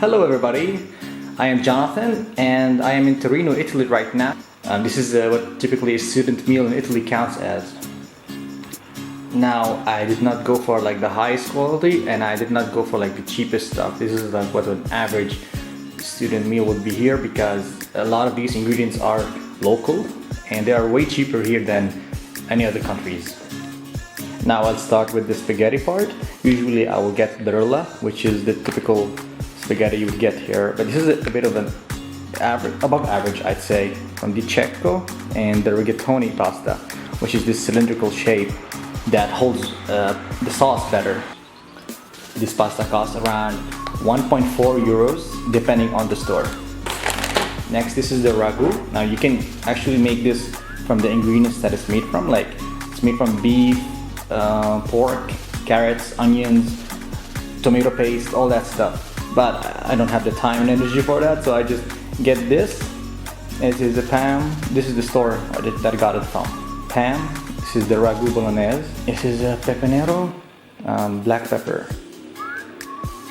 Hello everybody, I am Jonathan and I am in Torino, Italy right now. This is what typically a student meal in Italy counts as. Now, I did not go for like the highest quality and I did not go for like the cheapest stuff. This is like what an average student meal would be here because a lot of these ingredients are local and they are way cheaper here than any other countries. Now I'll start with the spaghetti part. Usually I will get barilla, which is the typical spaghetti you would get here, but this is a bit of an average, above average I'd say, from the cecco and the rigatoni pasta, which is this cylindrical shape that holds the sauce better. This pasta costs around 1.4 euros depending on the store. Next, this is the ragu. Now you can actually make this from the ingredients that it's made from, like it's made from beef, pork, carrots, onions, tomato paste, all that stuff. But I don't have the time and energy for that, so I just get this. This is the Pam. This is the store that I got it from. Pam. This is the ragu Bolognese. This is a peperino, black pepper.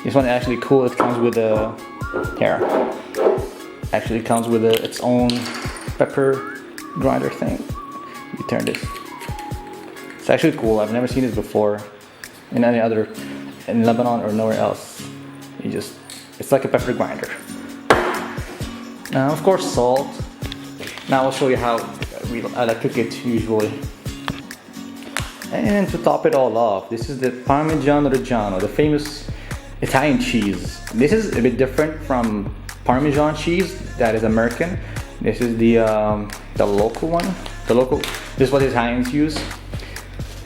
This one actually cool. It comes with a Actually, it comes with its own pepper grinder thing. You turn this. It's actually cool. I've never seen this before in any other, in Lebanon or nowhere else. It's like a pepper grinder. Now, of course, salt. Now I'll show you how I like to cook it usually. And to top it all off, this is the Parmigiano Reggiano, the famous Italian cheese. This is a bit different from Parmesan cheese that is American. This is the local one. This is what Italians use.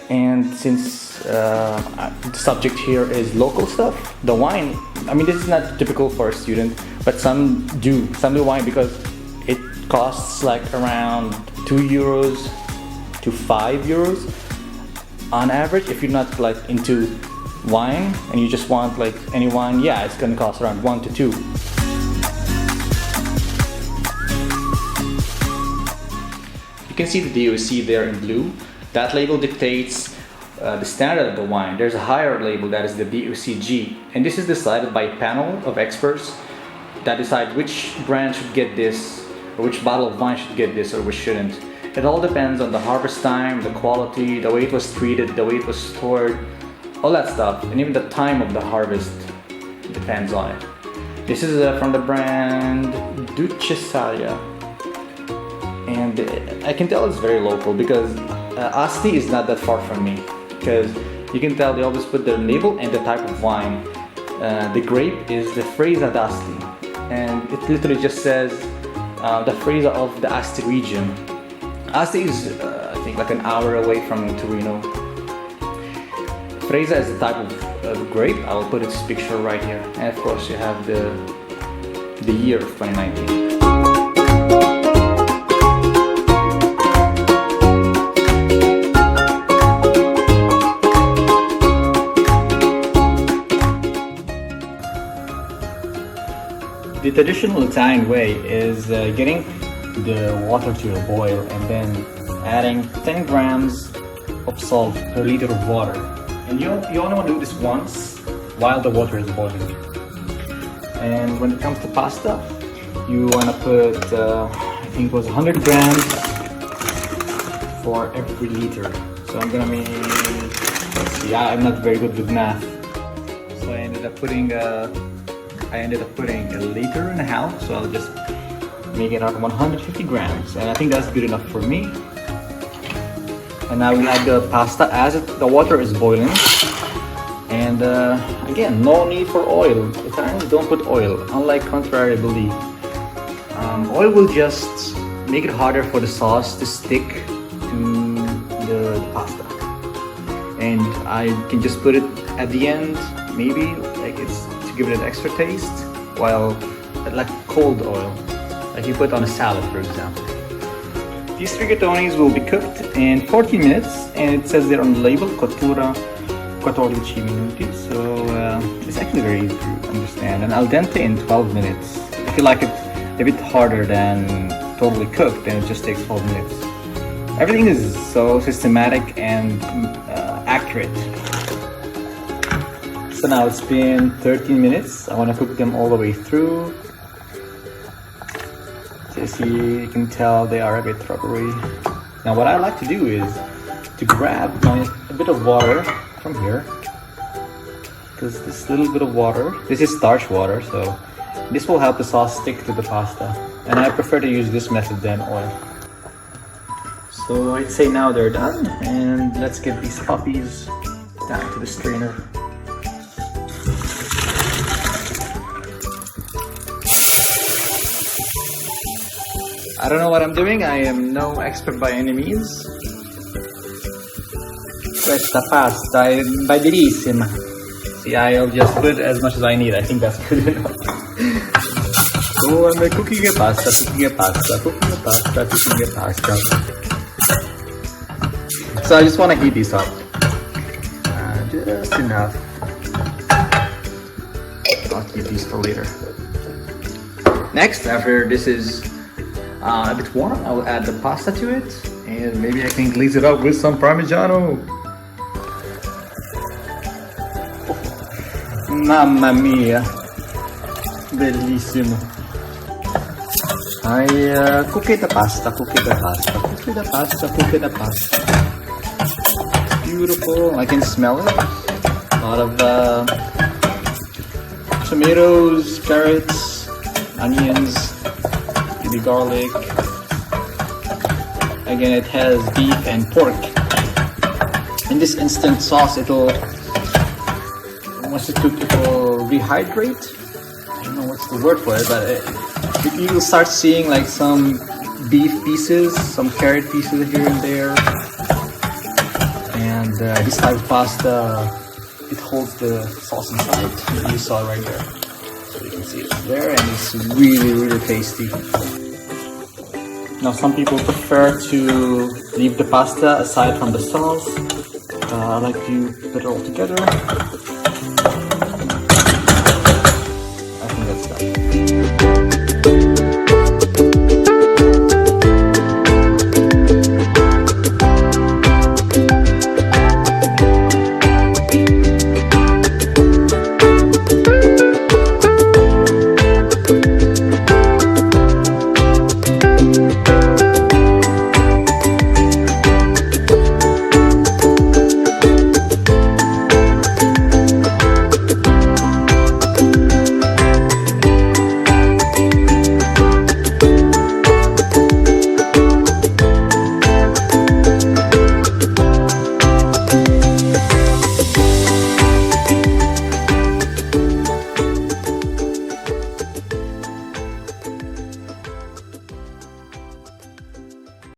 And since the subject here is local stuff, the wine, I mean, this is not typical for a student, but some do wine because it costs like around 2 euros to 5 euros on average. If you're not like into wine and you just want like any wine, yeah, it's gonna cost around 1 to 2. You can see the DOC there in blue. That label dictates the standard of the wine. There's a higher label that is the DOCG, and this is decided by a panel of experts that decide which brand should get this, or which bottle of wine should get this, or which shouldn't. It all depends on the harvest time, the quality, the way it was treated, the way it was stored, all that stuff, and even the time of the harvest depends on it. This is from the brand Ducesaria, and I can tell it's very local because Asti is not that far from me, because you can tell they always put their label and the type of wine. The grape is the Fresa d'Asti, and it literally just says the Fresa of the Asti region. Asti is I think like an hour away from Torino. Fresa is the type of grape. I will put its picture right here, and of course you have the year of 2019. The traditional Italian way is getting the water to a boil and then adding 10 grams of salt per liter of water. And you only want to do this once while the water is boiling. And when it comes to pasta, you want to put, I think it was 100 grams for every liter. So I'm gonna make, let's see, I'm not very good with math. So I ended up putting a liter and a half, so I'll just make it around 150 grams, and I think that's good enough for me. And now we add the pasta as the water is boiling, and again, no need for oil. Italians don't put oil, unlike contrary belief. Oil will just make it harder for the sauce to stick to the pasta, and I can just put it at the end, maybe like it's to give it an extra taste, while like cold oil, like you put on a salad, for example. These rigatonis will be cooked in 40 minutes, and it says there on the label cottura 14 minuti, so it's actually very easy to understand. And al dente in 12 minutes. If you like it a bit harder than totally cooked, then it just takes 12 minutes. Everything is so systematic and accurate. So now it's been 13 minutes. I want to cook them all the way through. So you can tell they are a bit rubbery. Now what I like to do is to grab a bit of water from here, because this little bit of water, this is starch water, so this will help the sauce stick to the pasta. And I prefer to use this method than oil. So I'd say now they're done, and let's get these puppies down to the strainer. I don't know what I'm doing. I am no expert by any means. Questa pasta è bellissima. See, I'll just put as much as I need. I think that's good enough. So I'm cooking a pasta, cooking a pasta, cooking a pasta, cooking a pasta. So I just want to heat these up. Just enough. I'll keep these for later. Next, after this is a bit warm, I will add the pasta to it, and maybe I can glaze it up with some Parmigiano. Mamma mia, bellissimo. I cook the pasta, cook the pasta, cook the pasta, cook the pasta. Beautiful, I can smell it. A lot of tomatoes, carrots, onions, the garlic. Again, it has beef and pork. In this instant sauce, once it's cooked, it will rehydrate. I don't know what's the word for it, but you will start seeing like some beef pieces, some carrot pieces here and there. And this type of pasta, it holds the sauce inside. You saw it right there. So you can see it there, and it's really, really tasty. Now some people prefer to leave the pasta aside from the sauce. I like to put it all together.